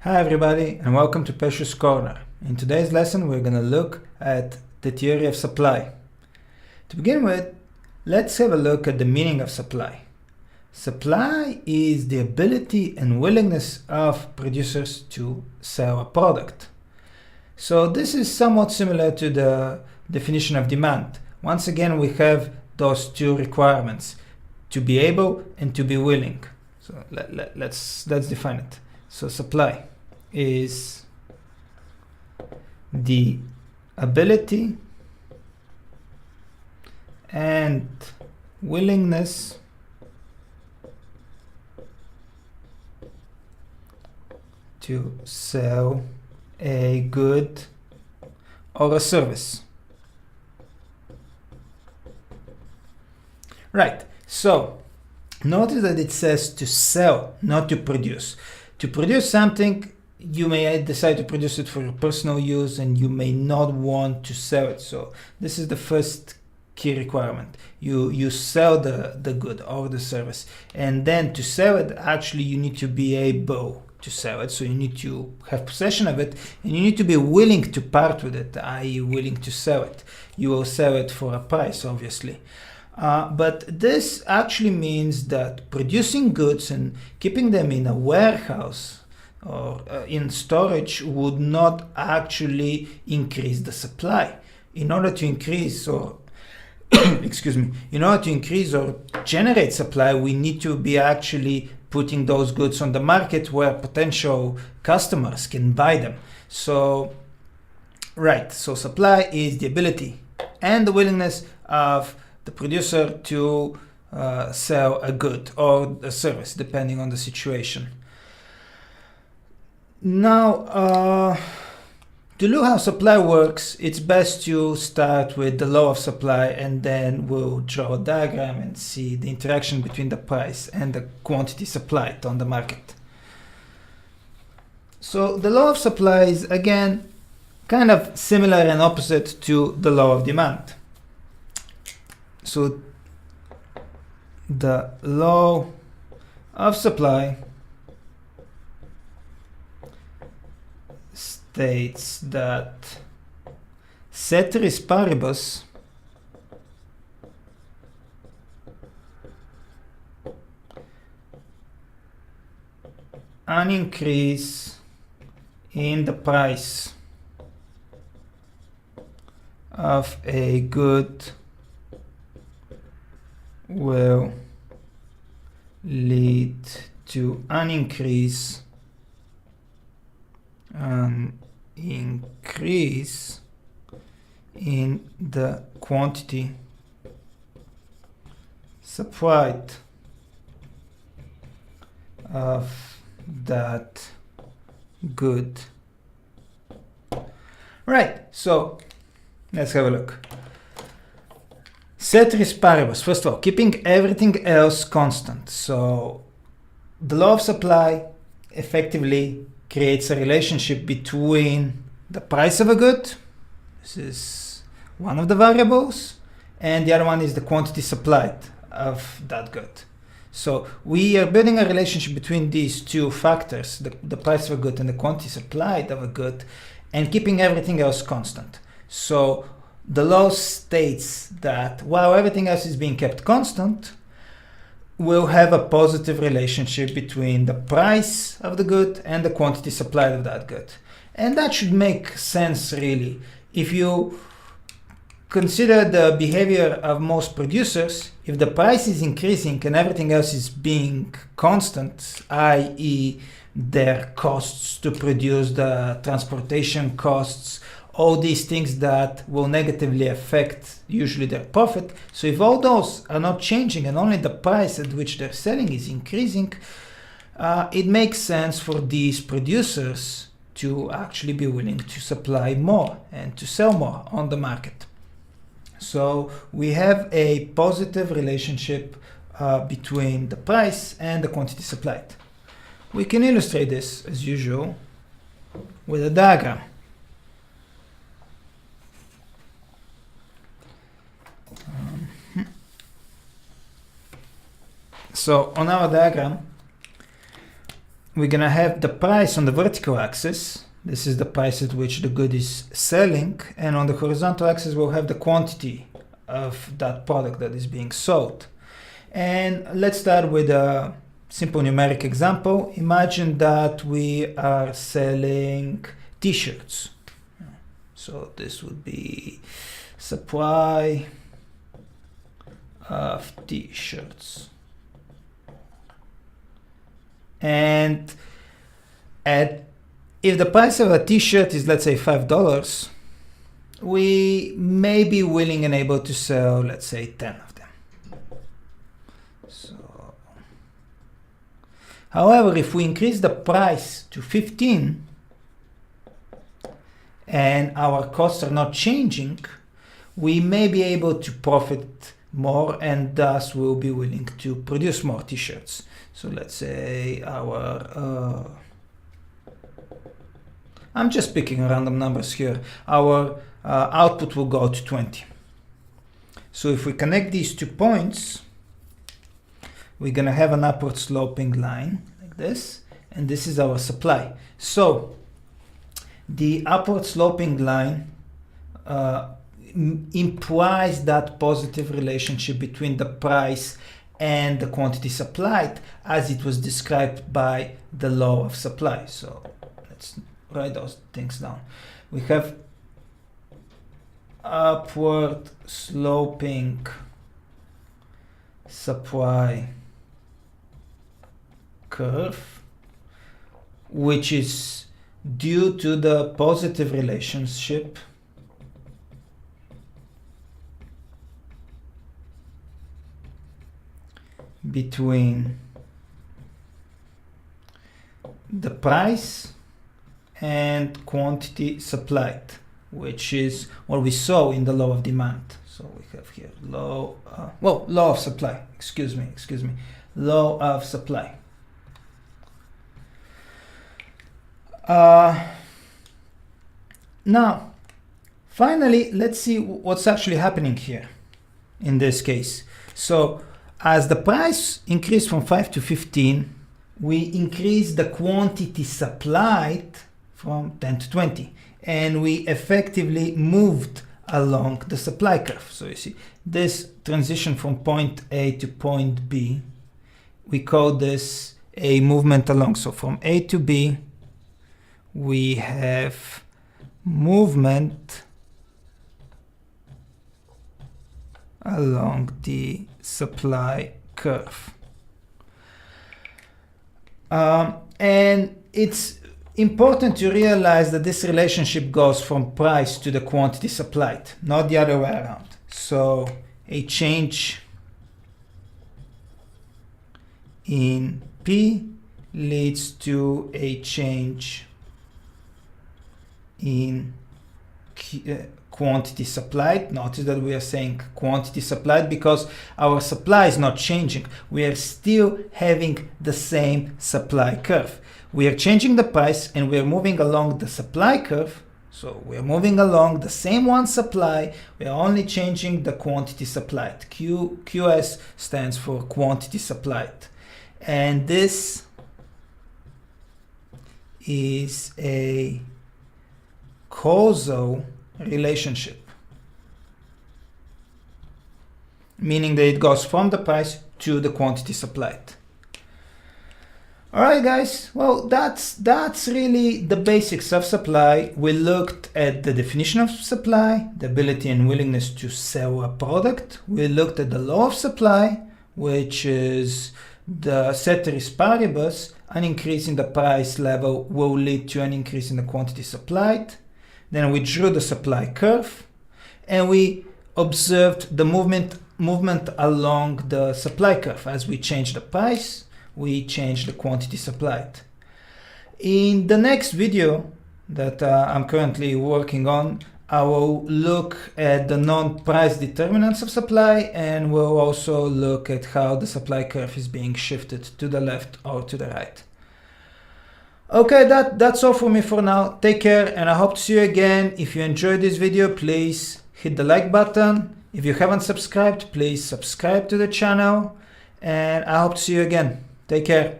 Hi everybody and welcome to Peschu's Corner. In today's lesson we're going to look at the theory of supply. To begin with, let's have a look at the meaning of supply. Supply is the ability and willingness of producers to sell a product. So this is somewhat similar to the definition of demand. Once again, we have those two requirements, to be able and to be willing. So let's define it. So supply is the ability and willingness to sell a good or a service. Right, so notice that it says to sell, not to produce. To produce something, you may decide to produce it for your personal use and you may not want to sell it. So this is the first key requirement. You sell the good or the service, and then to sell it, actually you need to be able to sell it. So you need to have possession of it and you need to be willing to part with it, i.e. willing to sell it. You will sell it for a price, obviously. But this actually means that producing goods and keeping them in a warehouse or in storage would not actually increase the supply. In order to increase or in order to increase or generate supply, we need to be actually putting those goods on the market where potential customers can buy them. So, right, so supply is the ability and the willingness of the producer to sell a good or a service, depending on the situation. Now, to look how supply works, it's best to start with the law of supply, and then we'll draw a diagram and see the interaction between the price and the quantity supplied on the market. So the law of supply is, again, kind of similar and opposite to the law of demand. So the law of supply states that ceteris paribus an increase in the price of a good will lead to an increase in the quantity supplied of that good. Right, so let's have a look. Ceteris paribus, first of all, keeping everything else constant. So the law of supply effectively creates a relationship between the price of a good, this is one of the variables, and the other one is the quantity supplied of that good. So we are building a relationship between these two factors, the price of a good and the quantity supplied of a good, and keeping everything else constant. So the law states that while everything else is being kept constant, we'll have a positive relationship between the price of the good and the quantity supplied of that good. And that should make sense, really. If you consider the behavior of most producers, if the price is increasing and everything else is being constant, i.e. their costs to produce, the transportation costs, all these things that will negatively affect usually their profit. So if all those are not changing and only the price at which they're selling is increasing, it makes sense for these producers to actually be willing to supply more and to sell more on the market. So we have a positive relationship between the price and the quantity supplied. We can illustrate this, as usual, with a diagram. So on our diagram, we're gonna have the price on the vertical axis. This is the price at which the good is selling, and on the horizontal axis we'll have the quantity of that product that is being sold. And let's start with a simple numeric example. Imagine that we are selling t-shirts. So this would be supply of t-shirts. And if the price of a t-shirt is, let's say, $5, we may be willing and able to sell, let's say, 10 of them. So, however, if we increase the price to 15 and our costs are not changing, we may be able to profit more, and thus we'll be willing to produce more t-shirts. So let's say our I'm just picking random numbers here. Our output will go to 20. So if we connect these 2 points, we're gonna have an upward sloping line like this, and this is our supply. So the upward sloping line implies that positive relationship between the price and the quantity supplied as it was described by the law of supply. So let's write those things down. We have upward sloping supply curve, which is due to the positive relationship between the price and quantity supplied, which is what we saw in the law of demand. So we have here law of supply, excuse me, law of supply. Now, finally, let's see what's actually happening here in this case. So as the price increased from 5 to 15, we increased the quantity supplied from 10 to 20, and we effectively moved along the supply curve. So you see this transition from point A to point B, we call this a movement along. So from A to B, we have movement along the supply curve. And it's important to realize that this relationship goes from price to the quantity supplied, not the other way around. So a change in P leads to a change in quantity supplied. Notice that we are saying quantity supplied because our supply is not changing. We are still having the same supply curve. We are changing the price and we are moving along the supply curve. So we are moving along the same one supply. We are only changing the quantity supplied. QS stands for quantity supplied. And this is a causal relationship, meaning that it goes from the price to the quantity supplied. All right, guys, well, that's really the basics of supply. We looked at the definition of supply, the ability and willingness to sell a product. We looked at the law of supply, which is the ceteris paribus, an increase in the price level will lead to an increase in the quantity supplied. Then we drew the supply curve and we observed the movement along the supply curve. As we change the price, we change the quantity supplied. In the next video that I'm currently working on, I will look at the non-price determinants of supply, and we'll also look at how the supply curve is being shifted to the left or to the right. Okay, that's all for me for now. Take care, and I hope to see you again. If you enjoyed this video, please hit the like button. If you haven't subscribed, please subscribe to the channel, and I hope to see you again. Take care.